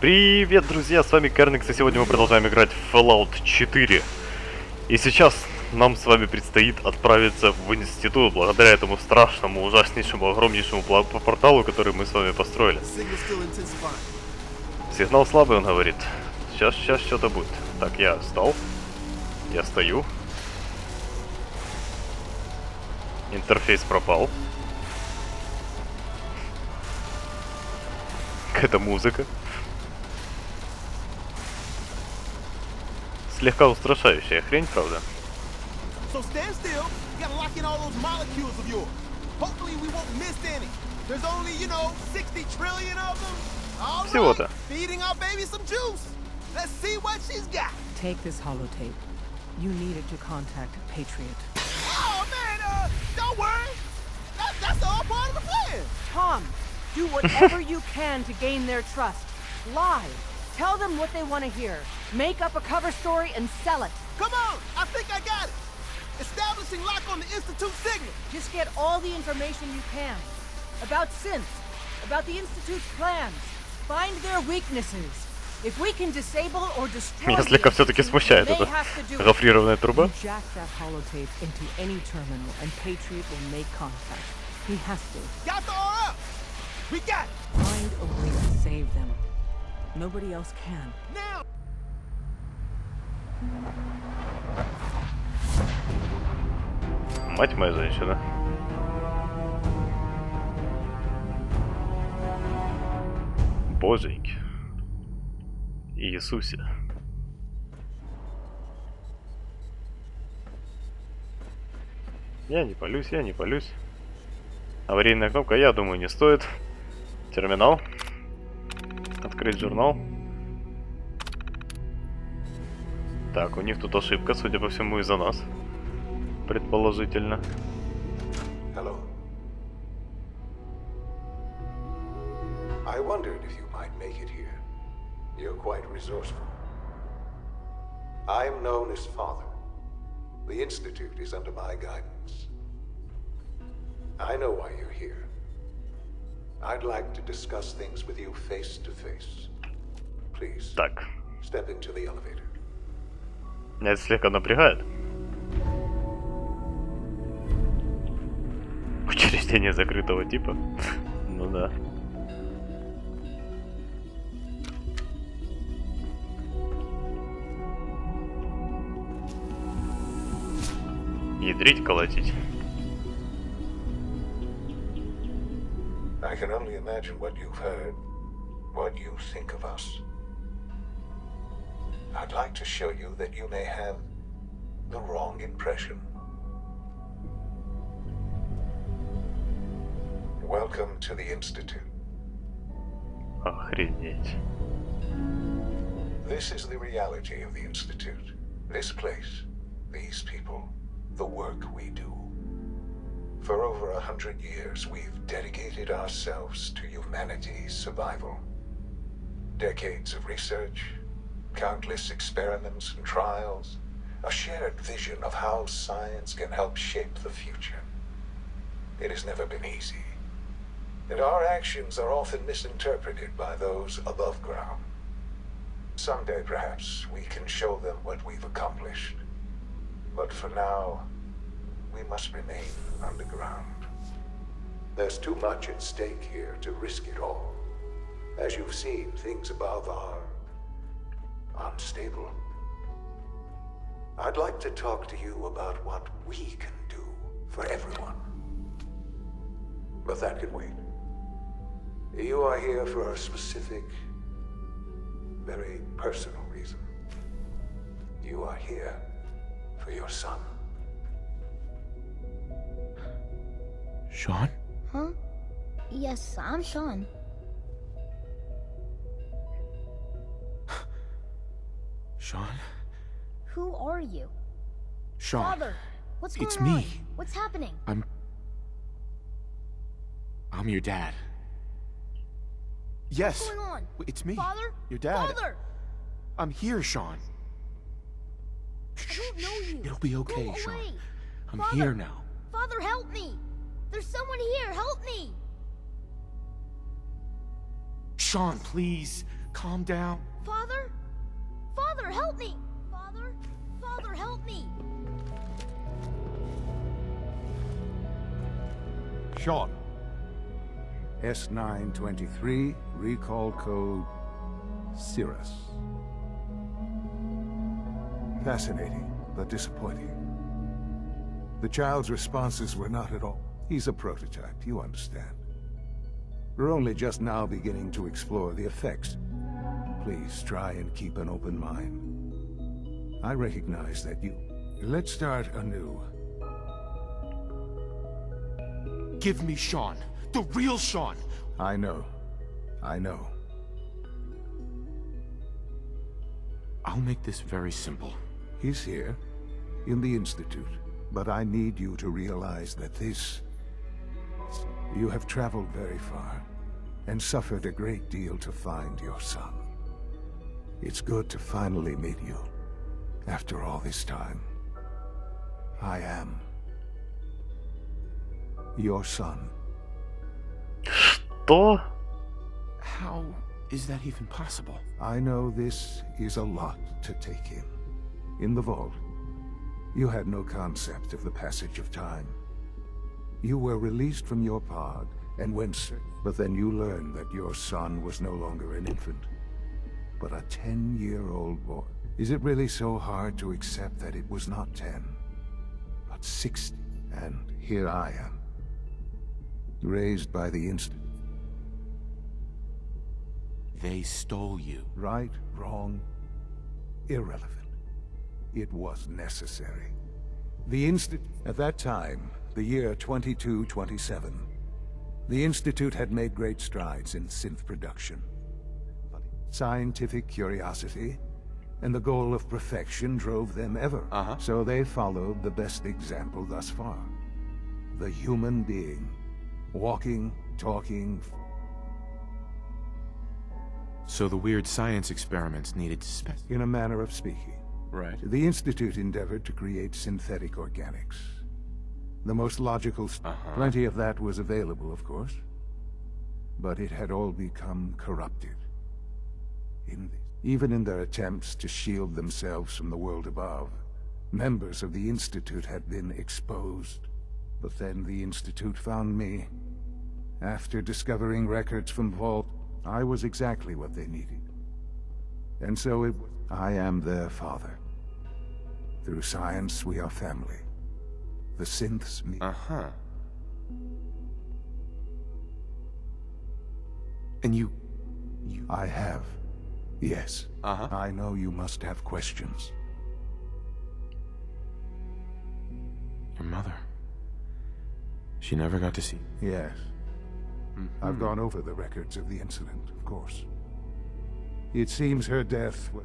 Привет, друзья, с вами Керникс, и сегодня мы продолжаем играть в Fallout 4. И сейчас нам с вами предстоит отправиться в институт, благодаря этому страшному, ужаснейшему, огромнейшему порталу, который мы с вами построили. Сигнал слабый, он говорит. Сейчас что-то будет. Так, я встал. Я стою. Интерфейс пропал. Какая-то музыка. Слегка устрашающая хрень, правда? Всего-то. Take this holotape. You need it to contact Patriot. Oh man, don't worry. That's all part of the plan. Tom, do whatever you can to gain their trust. Lie. Tell them what they want to hear. Make up a cover story and sell it. Come on, I think I got it. Establishing lock on the Institute signal. Just get all the information you can. About synths, about the Institute's plans. Find their weaknesses. If we can disable or destroy Меня слегка все-таки смущает эта гофрированная труба. Jack that holotape into any terminal and Patriot will make contact. He has to. Got the RF. We got it. Find a way to save them. Nobody else can. Now. Мать моя женщина. Боженьки. Иисусе. Я не палюсь. Аварийная кнопка, я думаю, не стоит. Терминал. Открыть журнал. Так, у них тут ошибка, судя по всему, из-за нас. Предположительно. Hello. I wondered if you might make it here. You're quite resourceful. I'm known as Father. The Institute is under my guidance. I know why you're here. I'd like to discuss things with you face to face. Please, Так. step into the elevator. Меня это слегка напрягает. Учреждение закрытого типа. Ну да. Ядрить, колотить. I can only imagine what you've heard, what you think of us. I'd like to show you that you may have the wrong impression. Welcome to the Institute. Охренеть. This is the reality of the Institute. This place, these people, the work we do. For over 100 years, we've dedicated ourselves to humanity's survival. Decades of research, countless experiments and trials, a shared vision of how science can help shape the future. It has never been easy, and our actions are often misinterpreted by those above ground. Someday, perhaps, we can show them what we've accomplished. But for now, we must remain underground. There's too much at stake here to risk it all. As you've seen, things above are unstable. I'd like to talk to you about what we can do for everyone. But that can wait. You are here for a specific, very personal reason. You are here for your son. Sean? Huh? Yes, I'm Sean. Sean? Who are you? Sean. Father, what's going It's on? me. What's happening? I'm your dad. Yes. What's going on? It's me. Father? Your dad. Father! I'm here, Sean. I don't know you. It'll be okay, Go Sean. away. I'm Father. here now. Father, help me! There's someone here, help me! Sean, please. calm down. Father? Father, help me! Father? Father, help me! Sean. S923, recall code Cirrus. Fascinating, but disappointing. The child's responses were not at all. He's a prototype, you understand. We're only just now beginning to explore the effects. Please try and keep an open mind. I recognize that you... Let's start anew. Give me Sean. The real Sean. I know. I know. I'll make this very simple. He's here, in the Institute. But I need you to realize that this... You have traveled very far, and suffered a great deal to find your son. It's good to finally meet you, after all this time. I am... your son. Что? How is that even possible? I know this is a lot to take in. In the vault, you had no concept of the passage of time. You were released from your pod and went... But then you learned that your son was no longer an infant, but a 10-year-old boy. Is it really so hard to accept that it was not 10, but 60? And here I am, raised by the Institute. They stole you. Right, wrong, irrelevant. It was necessary. The Institute... At that time, the year 2227, the Institute had made great strides in synth production. But scientific curiosity and the goal of perfection drove them ever. So they followed the best example thus far. The human being. Walking, talking... So the weird science experiments needed to In a manner of speaking. Right. The Institute endeavored to create synthetic organics. The most logical... Plenty of that was available, of course. But it had all become corrupted. Even in their attempts to shield themselves from the world above, members of the Institute had been exposed. But then the Institute found me. After discovering records from Vault, I was exactly what they needed. And so I am their father. Through science, we are family. The synths meet. And you... I have. Yes. I know you must have questions. Your mother. She never got to see... Yes. I've gone over the records of the incident, of course. It seems her death was...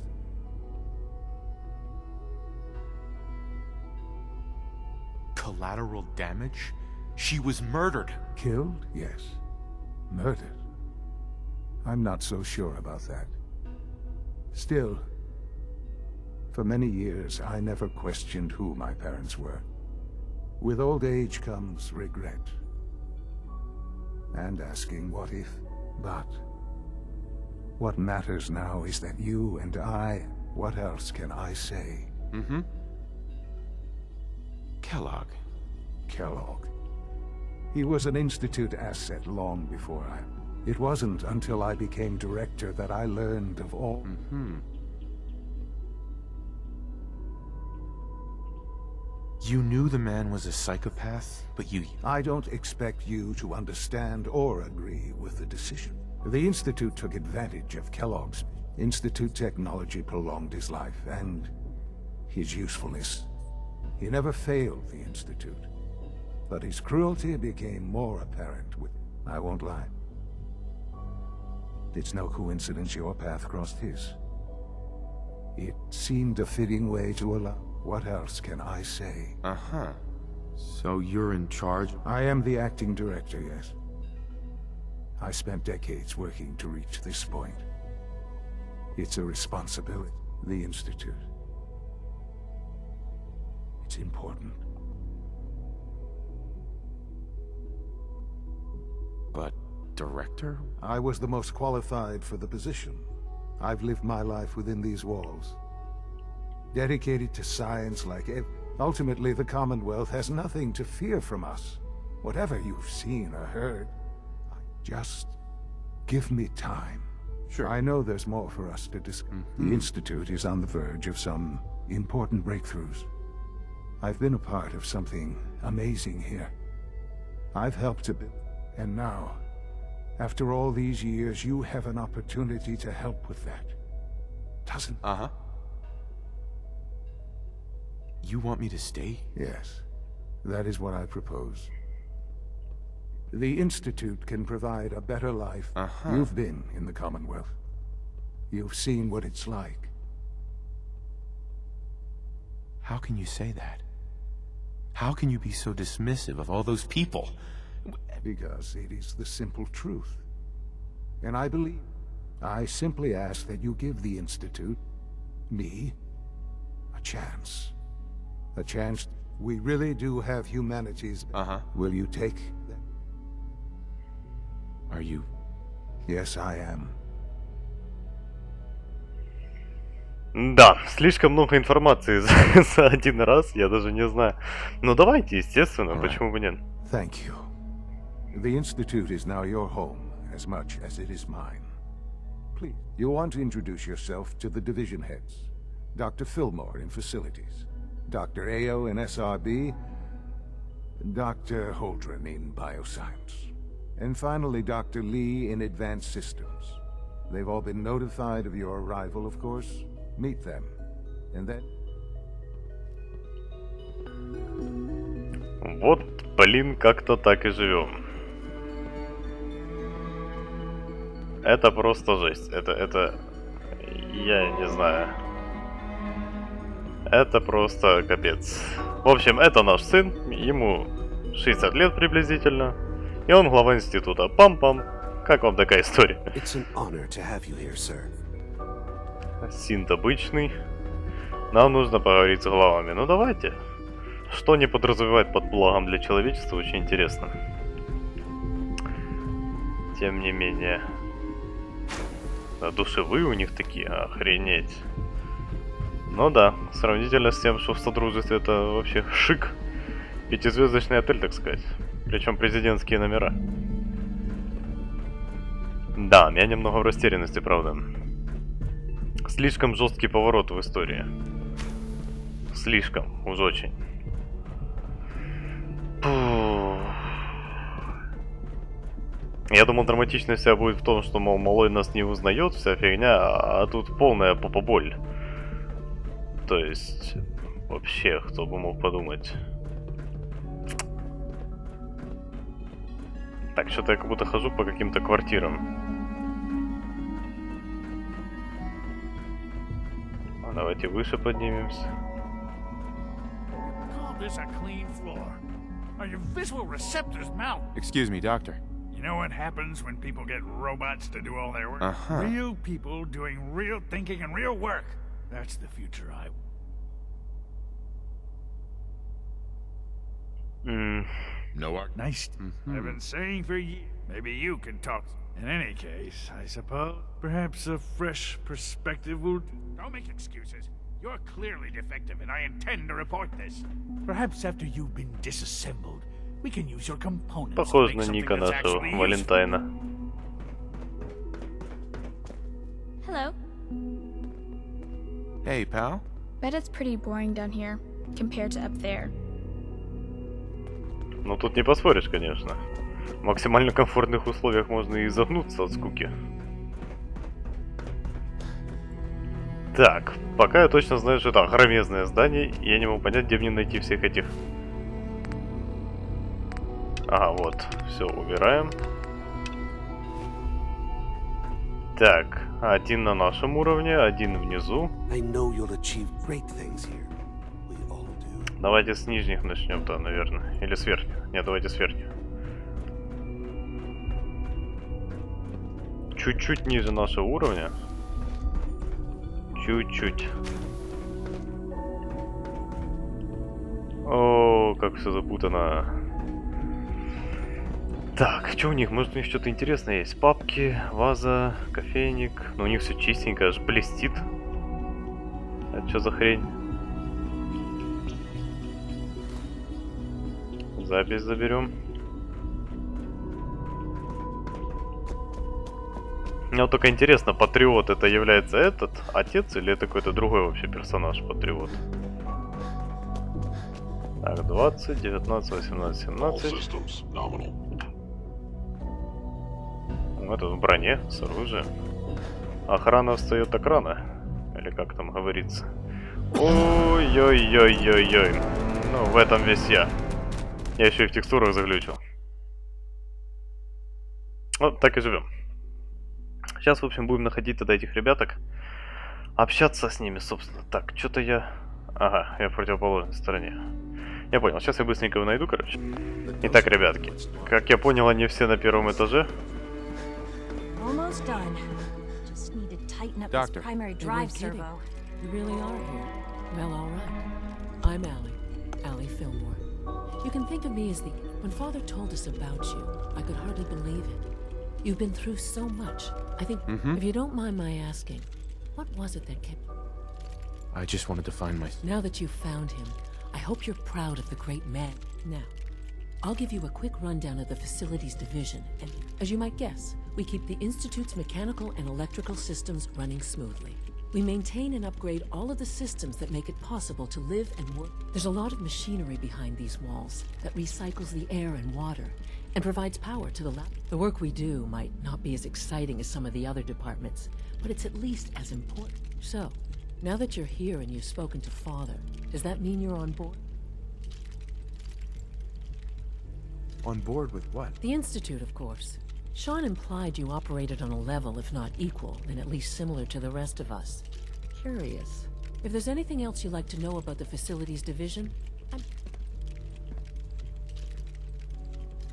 Collateral damage? She was murdered. Killed? Yes. Murdered? I'm not so sure about that. Still, for many years, I never questioned who my parents were. With old age comes regret. And asking what if, but... What matters now is that you and I... What else can I say? Kellogg. Kellogg. He was an Institute asset long before I... It wasn't until I became director that I learned of all... You knew the man was a psychopath, but you... I don't expect you to understand or agree with the decision. The Institute took advantage of Kellogg's. Institute technology prolonged his life and his usefulness. He never failed the Institute, but his cruelty became more apparent with... I won't lie. It's no coincidence your path crossed his. It seemed a fitting way to allow... What else can I say? So you're in charge? I am the acting director, yes. I spent decades working to reach this point. It's a responsibility. The Institute. It's important. But director? I was the most qualified for the position. I've lived my life within these walls. Dedicated to science ultimately, the Commonwealth has nothing to fear from us. Whatever you've seen or heard, just give me time. Sure. I know there's more for us to discuss. The Institute is on the verge of some important breakthroughs. I've been a part of something amazing here. I've helped to build. And now, after all these years, you have an opportunity to help with that. Doesn't... Uh-huh. You want me to stay? Yes, that is what I propose. The Institute can provide a better life. You've been in the Commonwealth. You've seen what it's like. How can you say that? How can you be so dismissive of all those people? Because it is the simple truth. And I believe. I simply ask that you give the Institute, me, a chance. A chance. We really do have humanities. Will you take that? Are you? Yes, I am. Да, слишком много информации за один раз, я даже не знаю. Но давайте, естественно, почему бы нет. Thank you. The Institute is now your home, as much as it is mine. Please, you want to introduce yourself to the division heads. Dr. Fillmore in Facilities, Dr. Ayo in SRB, Dr. Holdren in Bioscience, and finally Dr. Lee in Advanced Systems. They've all been notified of your arrival, of course. Meet them, and then... Вот, блин, как-то так и живем. Это просто жесть. Это... Я не знаю. Это просто капец. В общем, это наш сын. Ему 60 лет приблизительно. И он глава института. Пам-пам. Как вам такая история? Синт обычный. Нам нужно поговорить с главами. Ну давайте. Что они подразумевают под благом для человечества, очень интересно. Тем не менее. Душевые у них такие, охренеть. Ну да, сравнительно с тем, что в Содружестве это вообще шик. Пятизвездочный отель, так сказать. Причем президентские номера. Да, я немного в растерянности, правда. Слишком жесткий поворот в истории. Слишком, уж очень. Я думал, драматичность вся будет в том, что, мол, малой нас не узнает, вся фигня, а тут полная попоболь. То есть, вообще, кто бы мог подумать. Так, что-то я как будто хожу по каким-то квартирам. Давайте выше поднимемся. Excuse me, doctor. You know what happens when people get robots to do all their work? Real people doing real thinking and real work. That's the future I... No art. Nice. I've been saying for years. Maybe you can talk. In any case, I suppose perhaps a fresh perspective will... Don't make excuses. You're clearly defective and I intend to report this. Perhaps after you've been disassembled, we can use your components. Похож на Ника нашего Валентайна. Hello. Hey, pal. Bet it's pretty boring down here compared to up there. Ну тут не поспоришь, конечно. В максимально комфортных условиях можно и загнуться от скуки. Так, пока я точно знаю, что это огромезное здание, и я не могу понять, где мне найти всех этих... Ага, вот, все, убираем. Так, один на нашем уровне, один внизу. Давайте с нижних начнем-то, наверное. Или с верхних. Нет, давайте с верхних. Чуть-чуть ниже нашего уровня. Чуть-чуть. О, как все запутано. Так, что у них? Может, у них что-то интересное есть? Папки, ваза, кофейник. Но у них все чистенько, аж блестит. Это что за хрень? Запись заберем. Мне вот только интересно, патриот это является этот отец или это какой-то другой вообще персонаж патриот? Так, 20, 19, 18, 17. Это в броне, с оружием. Охрана встает так рано. Или как там говорится. Ой-ой-ой-ой-ой. Ну, в этом весь я. Я еще и в текстурах заглючил. Вот так и живем. Сейчас, в общем, будем находить тогда этих ребяток. Общаться с ними, собственно. Так, что-то я... Ага, я в противоположной стороне. Я понял, сейчас я быстренько его найду, короче. Итак, ребятки. Как я понял, они все на первом этаже. Almost done. Just need to tighten up this Doctor. primary drive servo. You really are here. Well, all right. I'm Allie Fillmore. You can think of me as the... When Father told us about you, I could hardly believe it. You've been through so much. I think, if you don't mind my asking, what was it that kept... I just wanted to find my... Now that you've found him, I hope you're proud of the great man. Now, I'll give you a quick rundown of the facilities division, and as you might guess, we keep the Institute's mechanical and electrical systems running smoothly. We maintain and upgrade all of the systems that make it possible to live and work. There's a lot of machinery behind these walls that recycles the air and water and provides power to the lab. The work we do might not be as exciting as some of the other departments, but it's at least as important. So, now that you're here and you've spoken to Father, does that mean you're on board? On board with what? The Institute, of course. Sean implied you operated on a level, if not equal, then at least similar to the rest of us. Curious. If there's anything else you'd like to know about the facilities division,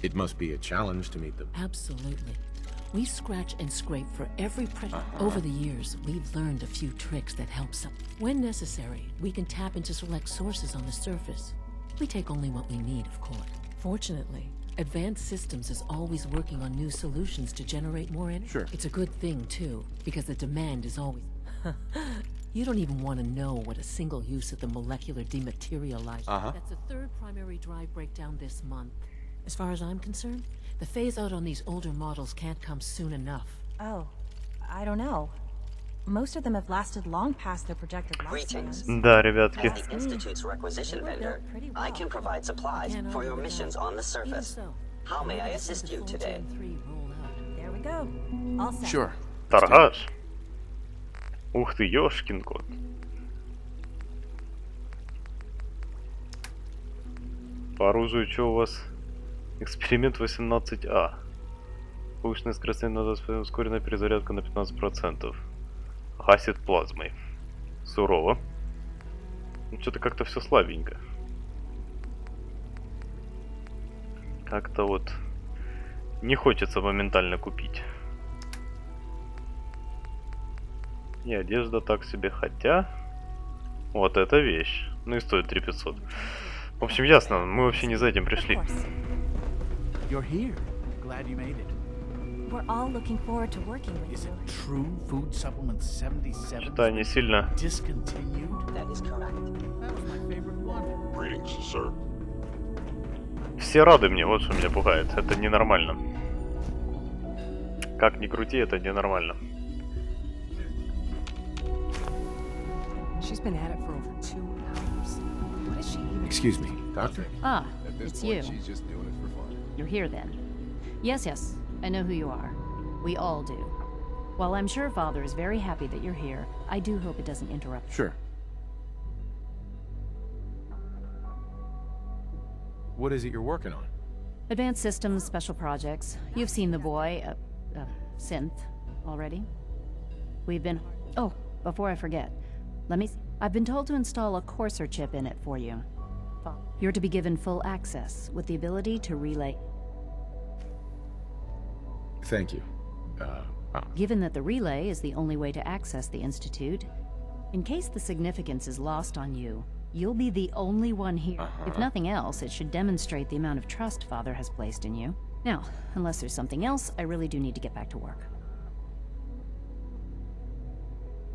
It must be a challenge to meet them. absolutely. We scratch and scrape for every pressure. Over the years, we've learned a few tricks that help some. When necessary, we can tap into select sources on the surface. We take only what we need, of course. Fortunately, Advanced Systems is always working on new solutions to generate more energy. Sure. It's a good thing, too, because the demand is always... You don't even want to know what a single use of the molecular dematerializer... That's the third primary drive breakdown this month. As far as I'm concerned, the phase-out on these older models can't come soon enough. Oh, I don't know. Most of them have lasted long past their projected lifespans. Да, ребятки. As the Institute's requisition vendor, I can provide supplies for your missions on the surface. How may I assist you today? There we go. All set. Sure. Торгаш. Ух ты, ёшкин кот. По оружию что у вас? Эксперимент 18А. Повышенное скоростное, ускоренная перезарядка на 15%. Гасит плазмой. Сурово. Ну, что-то как-то все слабенько. Как-то вот не хочется моментально купить. И одежда так себе, хотя... Вот эта вещь. Ну и стоит 3500. В общем, ясно, мы вообще не за этим пришли. You're here. Glad you made it. We're all looking forward to working with Is you. it true Food Supplement 77 Что-то не сильно... discontinued? That is correct. That was my favorite one. Greetings, sir. Все рады мне, вот что меня пугает. Это ненормально. Как ни крути, это ненормально. She's been at it for over 2 hours. What is she even... Excuse me, Doctor? Ah, it's you. You're here then. Yes, I know who you are. We all do. While I'm sure Father is very happy that you're here, I do hope it doesn't interrupt. Sure. What is it you're working on? Advanced Systems, Special Projects. You've seen the boy, Synth, already. We've been... Oh, before I forget, I've been told to install a courser chip in it for you. You're to be given full access, with the ability to relay... Thank you. Given that the relay is the only way to access the Institute, in case the significance is lost on you, you'll be the only one here. If nothing else, it should demonstrate the amount of trust Father has placed in you. Now, unless there's something else, I really do need to get back to work.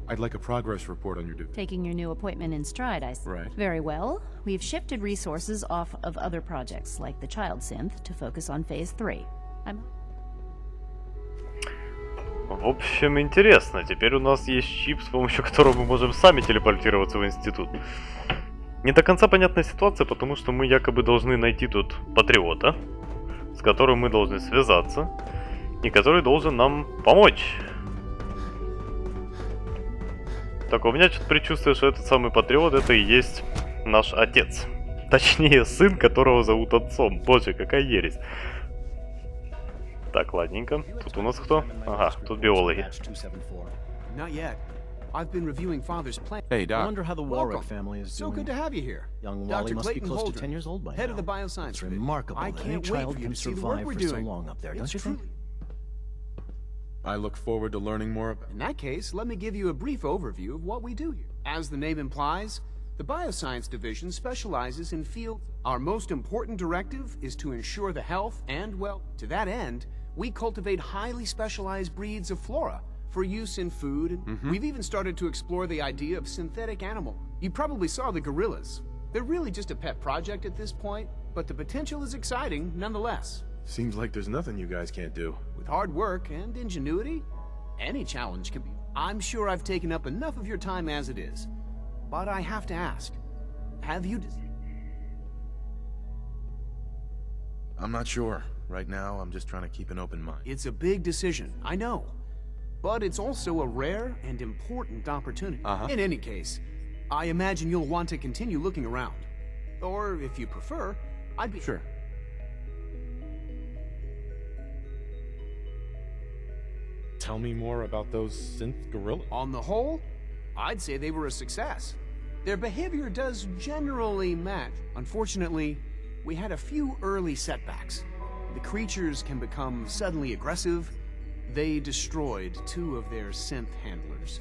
I'd like a progress report on your duty. Taking your new appointment in stride, I see. Right. Very well. We've shifted resources off of other projects, like the child synth, to focus on phase 3. В общем, интересно. Теперь у нас есть чип, с помощью которого мы можем сами телепортироваться в институт. Не до конца понятная ситуация, потому что мы якобы должны найти тут патриота, с которым мы должны связаться, и который должен нам помочь. Так, у меня что-то предчувствие, что этот самый патриот это и есть наш отец. Точнее, сын, которого зовут отцом. Боже, какая ересь. Так, ладненько. Тут у нас кто? Ага, тут биологи. Hey, Doc. I wonder how the Warwick family is doing. So good to have you here. Young Wally Dr. must be Clayton close to Holdren, 10 years old by head now. of the bioscience It's division. remarkable I that any can't wait child for you can to see the work survive we're for so doing. long up there, don't It's you think? truly- I look forward to learning more about... In that case, let me give you a brief overview of what we do here. As the name implies, the Bioscience Division specializes in fields. Our most important directive is to ensure the health and well. To that end, we cultivate highly specialized breeds of flora for use in food. We've even started to explore the idea of synthetic animal. You probably saw the gorillas. They're really just a pet project at this point, but the potential is exciting nonetheless. Seems like there's nothing you guys can't do. With hard work and ingenuity, any challenge can be. I'm sure I've taken up enough of your time as it is, but I have to ask, have you... I'm not sure. Right now, I'm just trying to keep an open mind. It's a big decision, I know, but it's also a rare and important opportunity. In any case, I imagine you'll want to continue looking around. Or, if you prefer, I'd be... Sure. Tell me more about those synth gorillas. On the whole, I'd say they were a success. Their behavior does generally match. Unfortunately, we had a few early setbacks. The creatures can become suddenly aggressive. They destroyed 2 of their synth handlers.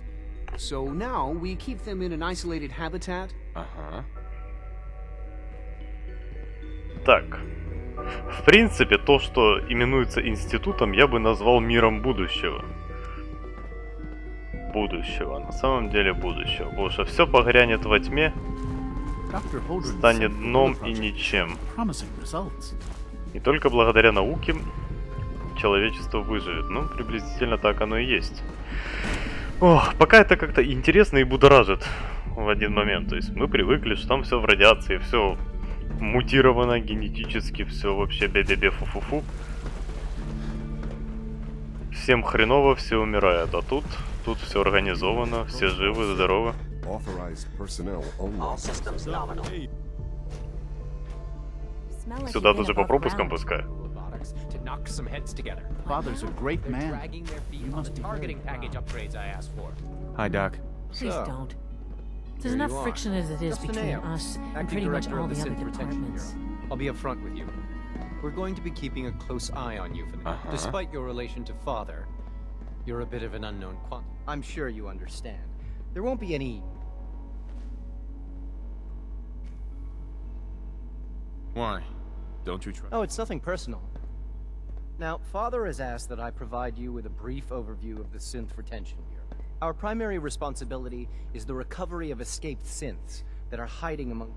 So now we keep them in an isolated habitat. Так. В принципе, то, что именуется институтом, я бы назвал миром будущего. Будущего. На самом деле будущего. Потому что все погрянет во тьме, станет дном и ничем. И только благодаря науке человечество выживет. Ну, приблизительно так оно и есть. Ох, пока это как-то интересно и будоражит в один момент. То есть мы привыкли, что там все в радиации, все мутировано генетически, все вообще бе-бе-бе фу-фу-фу. Всем хреново, все умирают. А тут все организовано, все живы, здоровы. Сюда даже по пропускам пускаю. Father's a great man. You must be very Hi, Doc. Please don't. There's enough friction as it is between us and pretty much all the other departments. I'll be upfront with you. We're going to be keeping a close eye on you for the Despite your relation to Father, you're a bit of an unknown quantity. I'm sure you understand. There won't be any... Why? Don't you try? Oh, it's nothing personal. Now, Father has asked that I provide you with a brief overview of the synth retention here. Our primary responsibility is the recovery of escaped synths that are hiding among...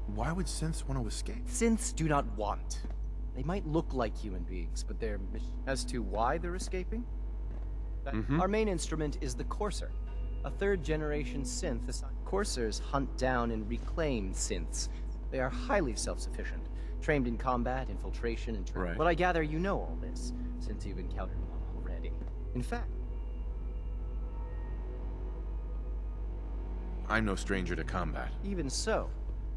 Why would synths want to escape? Synths do not want. They might look like human beings, but they're... As to why they're escaping? Our main instrument is the Courser, a third-generation synth. Coursers hunt down and reclaim synths. They are highly self-sufficient, trained in combat, infiltration, and training. But I gather you know all this, since you've encountered one already. In fact... I'm no stranger to combat. Even so,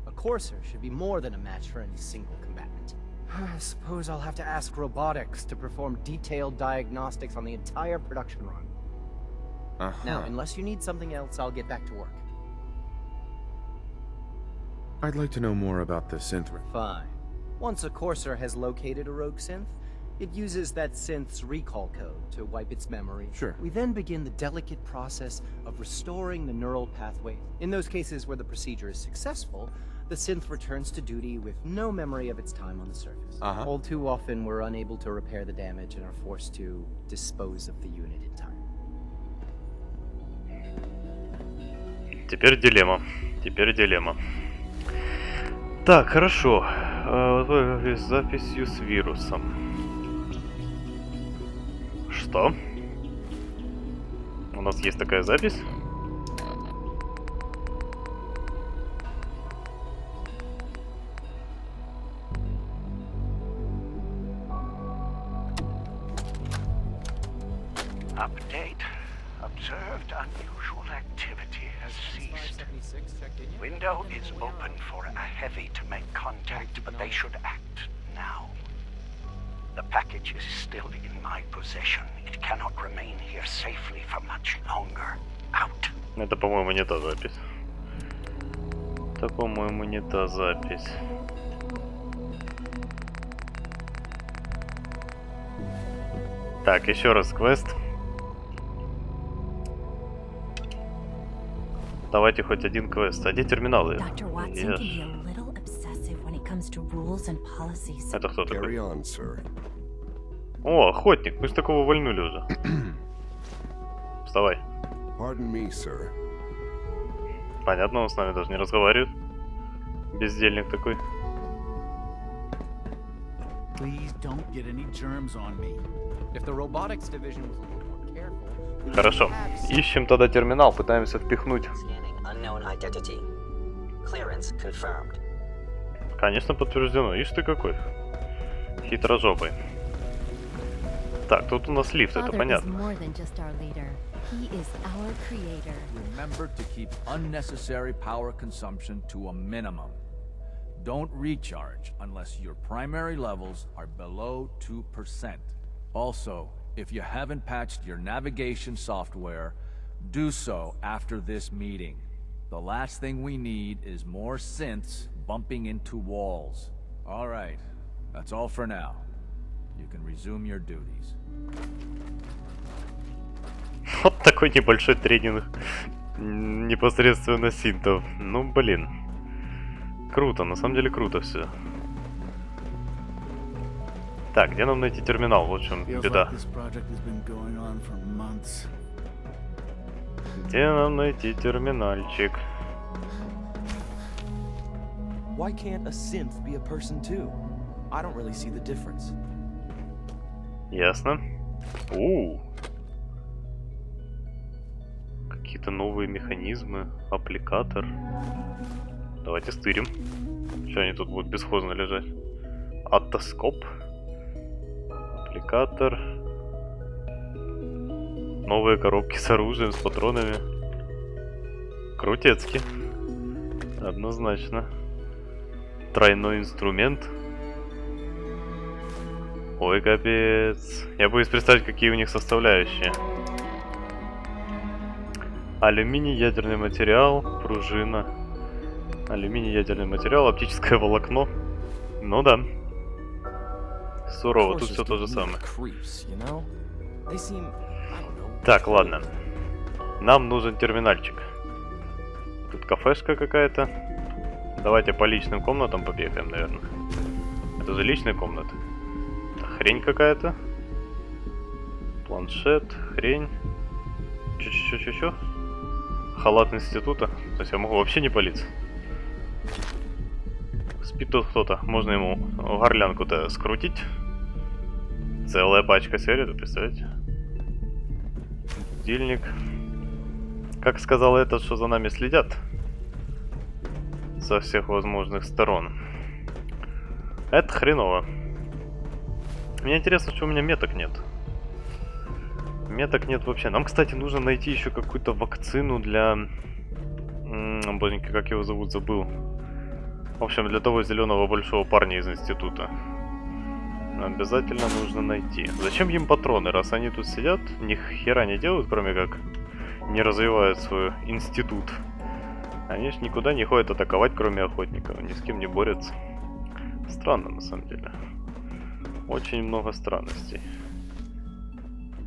a Courser should be more than a match for any single combatant. I suppose I'll have to ask robotics to perform detailed diagnostics on the entire production run. Now, unless you need something else, I'll get back to work. I'd like to know more about the synth. Fine. Once a Courser has located a rogue synth, it uses that synth's recall code to wipe its memory. We then begin the delicate process of restoring the neural pathway. In those cases where the procedure is successful, The synth returns to duty with no memory of its time on the surface. All too often, we're unable to repair the damage and are forced to dispose of the unit in time. Теперь дилемма. Теперь дилемма. Так, хорошо. С записью с вирусом. Что? У нас есть такая запись? Update. Observed unusual activity has ceased. Window is open for a heavy to make contact, but they should act now. The package is still in my possession. It cannot remain here safely for much longer. Out. Это, по-моему, не та запись. Это, по-моему, не та запись. Так, еще раз квест. Давайте хоть один квест. А где терминалы? Это кто такой? О, охотник. Мы ж такого вольнули уже. Вставай. Понятно, он с нами даже не разговаривает. Бездельник такой. Хорошо. Ищем тогда терминал, пытаемся впихнуть. Конечно, подтверждено. Ишь ты какой. Хитрожопый. Так, тут у нас лифт, это понятно. Remember to keep unnecessary power consumption to a minimum. Don't recharge unless your primary levels are below 2%. Also, if you haven't patched your navigation software, do so after this meeting. The last thing we need is more synths bumping into walls. All right, that's all for now. You can resume your duties. Вот такой небольшой тренинг непосредственно синтов. Ну, блин. Круто, на самом деле круто все. Так, где нам найти терминал? Вот в чем беда. Где нам найти терминальчик? Why can't a synth be a person too? I don't really see the difference. Ясно. Какие-то новые механизмы, аппликатор. Давайте стырим. Что они тут будут бесхозно лежать? Оттоскоп. Аппликатор. Новые коробки с оружием, с патронами. Крутецки. Однозначно. Тройной инструмент. Ой, капец. Я боюсь представить, какие у них составляющие. Алюминий, ядерный материал, пружина. Алюминий, ядерный материал, оптическое волокно. Ну да. Сурово, тут все то же самое. Так, ладно. Нам нужен терминальчик. Тут кафешка какая-то. Давайте по личным комнатам побегаем, наверное. Это же личные комнаты. Это хрень какая-то. Планшет, хрень. Чё? Халат института. То есть я могу вообще не палиться. Спит тут кто-то. Можно ему горлянку-то скрутить. Целая пачка сигарет, представляете? Будильник. Как сказал этот, что за нами следят. Со всех возможных сторон. Это хреново. Мне интересно, что у меня меток нет. Меток нет вообще. Нам, кстати, нужно найти еще какую-то вакцину для... Боженька, как его зовут, забыл. В общем, для того зеленого большого парня из института. Обязательно нужно найти. Зачем им патроны, раз они тут сидят, ни хера не делают, кроме как не развивают свой институт. Они ж никуда не ходят атаковать, кроме охотников. Ни с кем не борются. Странно, на самом деле. Очень много странностей.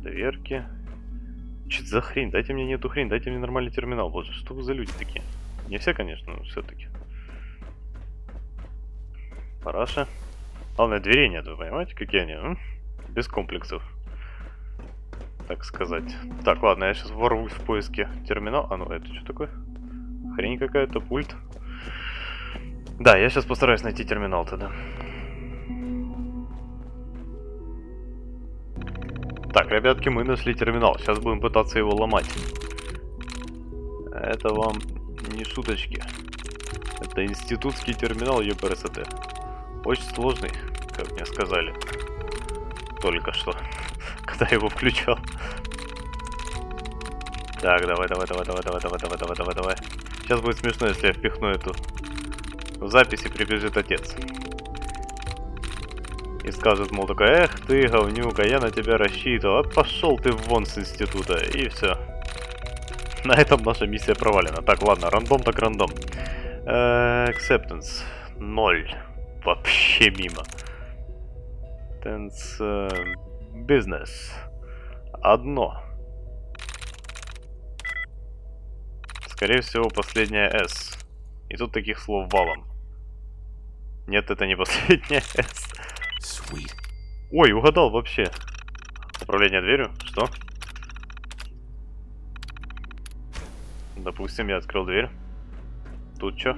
Дверки. Что это за хрень? Дайте мне не эту хрень, дайте мне нормальный терминал. Боже, что вы за люди такие? Не все, конечно, но все-таки. Параша. Главное, дверей нет, вы понимаете, какие они? Без комплексов. Так сказать. Так, ладно, я сейчас ворвусь в поиске терминала. А ну, это что такое? Хрень какая-то, пульт. Да, я сейчас постараюсь найти терминал тогда. Так, ребятки, мы нашли терминал. Сейчас будем пытаться его ломать. Это вам не шуточки. Это институтский терминал ЕПРСТ. Очень сложный, как мне сказали. Только что, когда я его включал. Так, давай. Сейчас будет смешно, если я впихну эту запись и прибежит отец. И скажет, мол, такой, эх ты, говнюка, я на тебя рассчитывал, а пошел ты вон с института, и все. На этом наша миссия провалена. Так, ладно, рандом так рандом. Acceptance 0. Вообще мимо. Tense business 1. Скорее всего, последняя S. И тут таких слов валом. Нет, это не последняя S. Sweet. Ой, угадал вообще. Управление дверью? Что? Допустим, я открыл дверь. Тут что?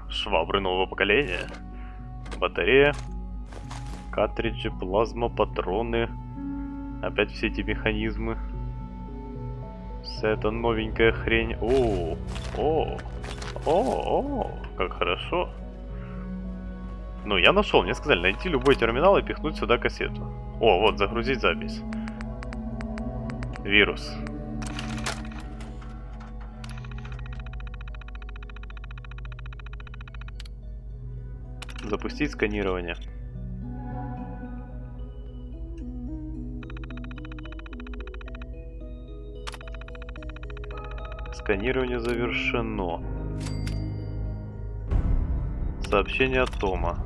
Швабры нового поколения. Батарея. Картриджи, плазма, патроны. Опять все эти механизмы. Вся эта новенькая хрень. О, как хорошо. Ну, я нашел, мне сказали, найти любой терминал и пихнуть сюда кассету. О, вот, загрузить запись. Вирус. Запустить сканирование. Сканирование завершено. Сообщение от Тома.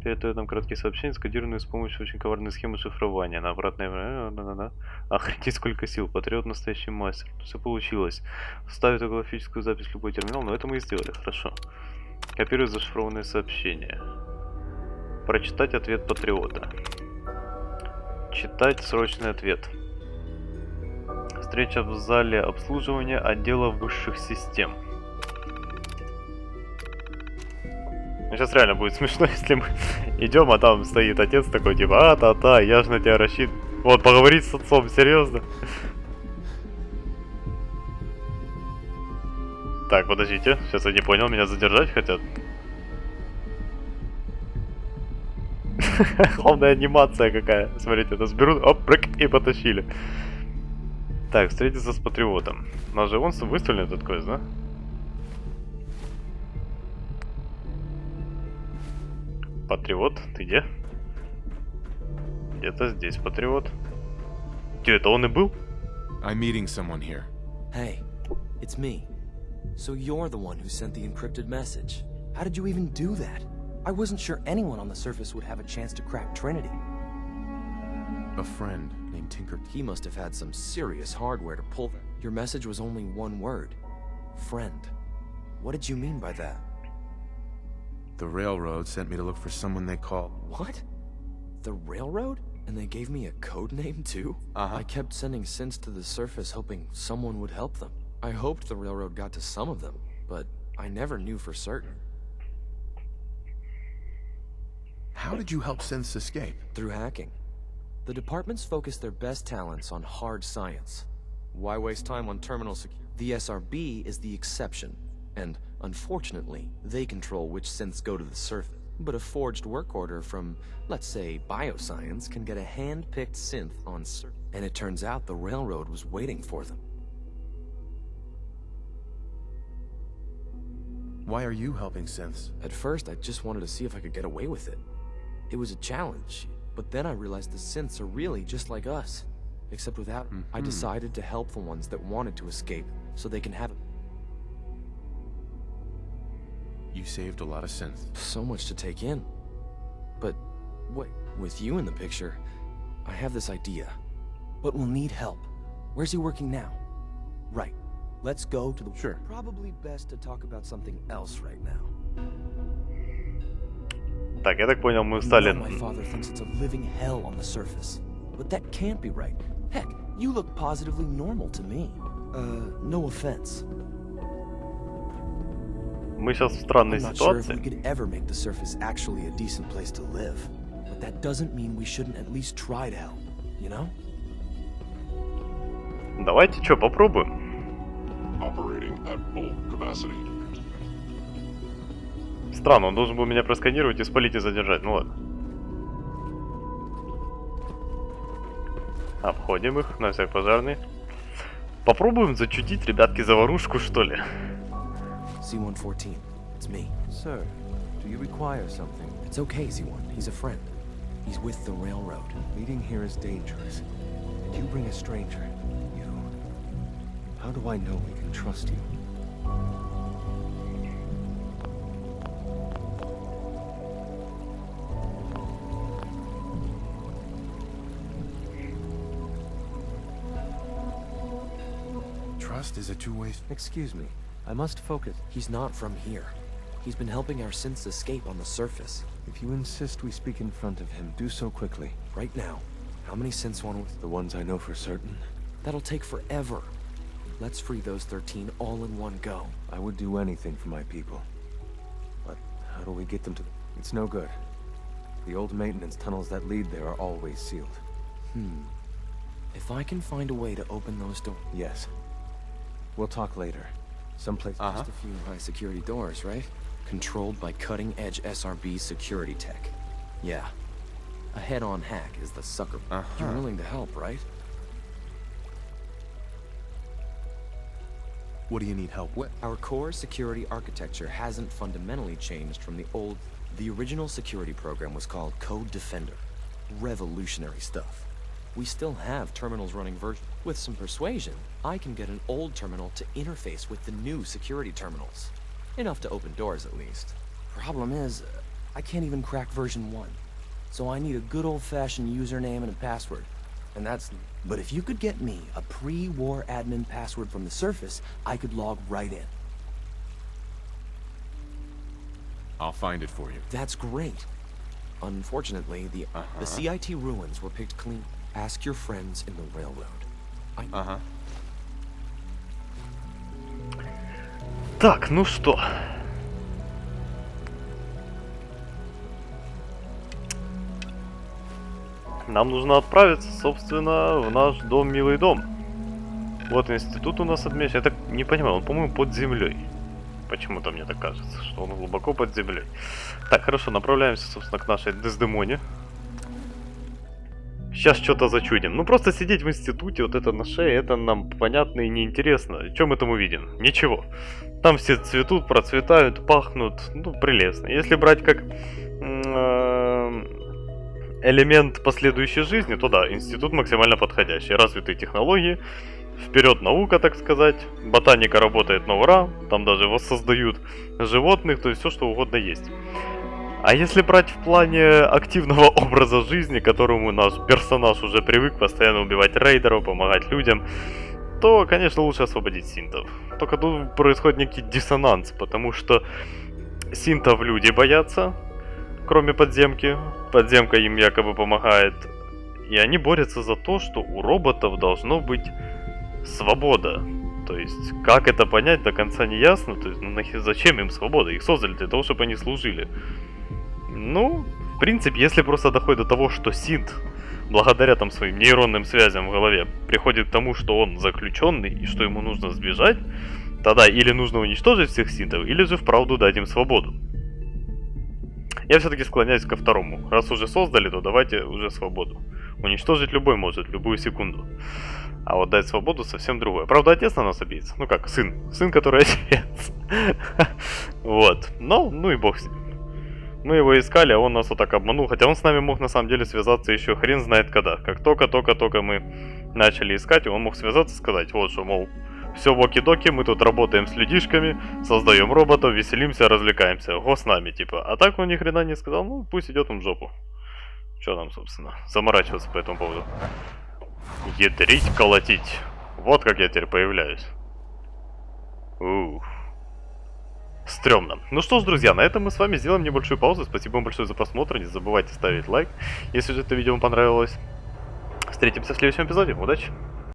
Передает нам краткие сообщения, скодированные с помощью очень коварной схемы шифрования. На обратное время. Охренеть, сколько сил. Патриот настоящий мастер. Все получилось. Вставить графическую запись в любой терминал, но это мы и сделали. Хорошо. Копируй зашифрованные сообщения. Прочитать ответ патриота. Читать срочный ответ. Встреча в зале обслуживания отдела высших систем. Сейчас реально будет смешно, если мы идем, а там стоит отец такой, типа, та-та, я же на тебя рассчитываю. Вот, поговорить с отцом, серьезно. Так, подождите, сейчас я не понял, меня задержать хотят. Главная анимация какая. Смотрите, это сберут, оп, прыг, и потащили. Так, встретиться с патриотом. У нас же он выставлен этот квест, да? Патриот, ты где? Где-то здесь патриот. Где это он и был? I'm meeting someone here. Hey, it's me. So you're the one who sent the encrypted message. How did you even do that? I wasn't sure anyone on the surface would have a chance to crack Trinity. A friend named Tinker. He must have had some serious hardware to pull that. Your message was only one word. Friend. What did you mean by that? The railroad sent me to look for someone they call... What? The railroad? And they gave me a code name too? I kept sending synths to the surface hoping someone would help them. I hoped the railroad got to some of them, but I never knew for certain. How did you help synths escape? Through hacking. The departments focus their best talents on hard science. Why waste time on terminal security? The SRB is the exception, and unfortunately, they control which synths go to the surface. But a forged work order from, let's say, bioscience can get a hand-picked synth on surface. And it turns out the railroad was waiting for them. Why are you helping synths? At first, I just wanted to see if I could get away with it. It was a challenge, but then I realized the synths are really just like us. Except without it. I decided to help the ones that wanted to escape, so they can have it. You saved a lot of synths. So much to take in. But, wait, with you in the picture, I have this idea. But we'll need help. Where's he working now? Right. Let's go to the... Sure. Probably best to talk about something else right now. Так, я так понял, мы встали... My father thinks it's a living hell on the surface. But that can't be right. Heck, you look positively normal to me. No offense. Мы сейчас в странной I'm not sure if ситуации. we could ever make the surface actually a decent place to live. But that doesn't mean we shouldn't at least try to help, you know? Давайте что, попробуем. Operating at full capacity. Странно, он должен был меня просканировать и спалить и задержать. Ну ладно. Обходим их на всяк пожарный. Попробуем зачутить, ребятки, заварушку, что ли. C-114, it's me. Sir, do you require something? It's okay, Z1. He's a friend. He's with the railroad. Meeting here is dangerous. And you bring a stranger. You... How do I know we can trust you? Trust is a two-way... Excuse me. I must focus. He's not from here. He's been helping our synths escape on the surface. If you insist we speak in front of him, do so quickly. Right now. How many synths want with? The ones I know for certain. That'll take forever. Let's free those 13 all in one go. I would do anything for my people. But how do we get them to... It's no good. The old maintenance tunnels that lead there are always sealed. If I can find a way to open those doors... Yes. We'll talk later. Someplace... Just a few high security doors, right? Controlled by cutting-edge SRB security tech. Yeah. A head-on hack is the sucker. You're willing to help, right? What do you need help with? Our core security architecture hasn't fundamentally changed from the old... The original security program was called Code Defender. Revolutionary stuff. We still have terminals running version. With some persuasion, I can get an old terminal to interface with the new security terminals. Enough to open doors, at least. Problem is, I can't even crack version 1. So I need a good old-fashioned username and a password. And that's... But if you could get me a pre-war admin password from the surface, I could log right in. I'll find it for you. That's great. Unfortunately, the CIT ruins were picked clean. Ask your friends in the railroad. Так, ну что. Нам нужно отправиться, собственно, в наш дом, милый дом. Вот институт у нас отмечен. Я так не понимаю, он, по-моему, под землей. Почему-то мне так кажется, что он глубоко под землей. Так, хорошо, направляемся, собственно, к нашей Дездемоне. Сейчас что-то зачудим. Ну, просто сидеть в институте, вот это на шее, это нам понятно и неинтересно. Чем мы там увидим? Ничего. Там все цветут, процветают, пахнут. Ну, прелестно. Если брать как элемент последующей жизни, то да, институт максимально подходящий. Развитые технологии, вперед наука, так сказать. Ботаника работает на ура. Там даже воссоздают животных, то есть все, что угодно есть. А если брать в плане активного образа жизни, к которому наш персонаж уже привык постоянно убивать рейдеров, помогать людям, то, конечно, лучше освободить синтов. Только тут происходит некий диссонанс, потому что синтов люди боятся, кроме подземки. Подземка им якобы помогает. И они борются за то, что у роботов должно быть свобода. То есть, как это понять, до конца не ясно. То есть, ну, зачем им свобода? Их создали для того, чтобы они служили. Ну, в принципе, если просто доходит до того, что синт, благодаря там своим нейронным связям в голове, приходит к тому, что он заключенный и что ему нужно сбежать, тогда или нужно уничтожить всех синтов, или же вправду дать им свободу. Я все-таки склоняюсь ко второму. Раз уже создали, то давайте уже свободу. Уничтожить любой может, в любую секунду. А вот дать свободу совсем другое. Правда, отец на нас обидится. Ну как, сын. Сын, который отец. Вот. Но, ну и бог с ним. Мы его искали, а он нас вот так обманул. Хотя он с нами мог на самом деле связаться еще хрен знает когда. Как только мы начали искать, он мог связаться и сказать, вот что, мол, все в оки-доки, мы тут работаем с людишками, создаем роботов, веселимся, развлекаемся. Го с нами, типа. А так он ни хрена не сказал, ну пусть идет он в жопу. Че нам, собственно, заморачиваться по этому поводу. Ядрить, колотить. Вот как я теперь появляюсь. Ух. Стрёмно. Ну что ж, друзья, на этом мы с вами сделаем небольшую паузу. Спасибо вам большое за просмотр. Не забывайте ставить лайк, если же это видео вам понравилось. Встретимся в следующем эпизоде. Удачи!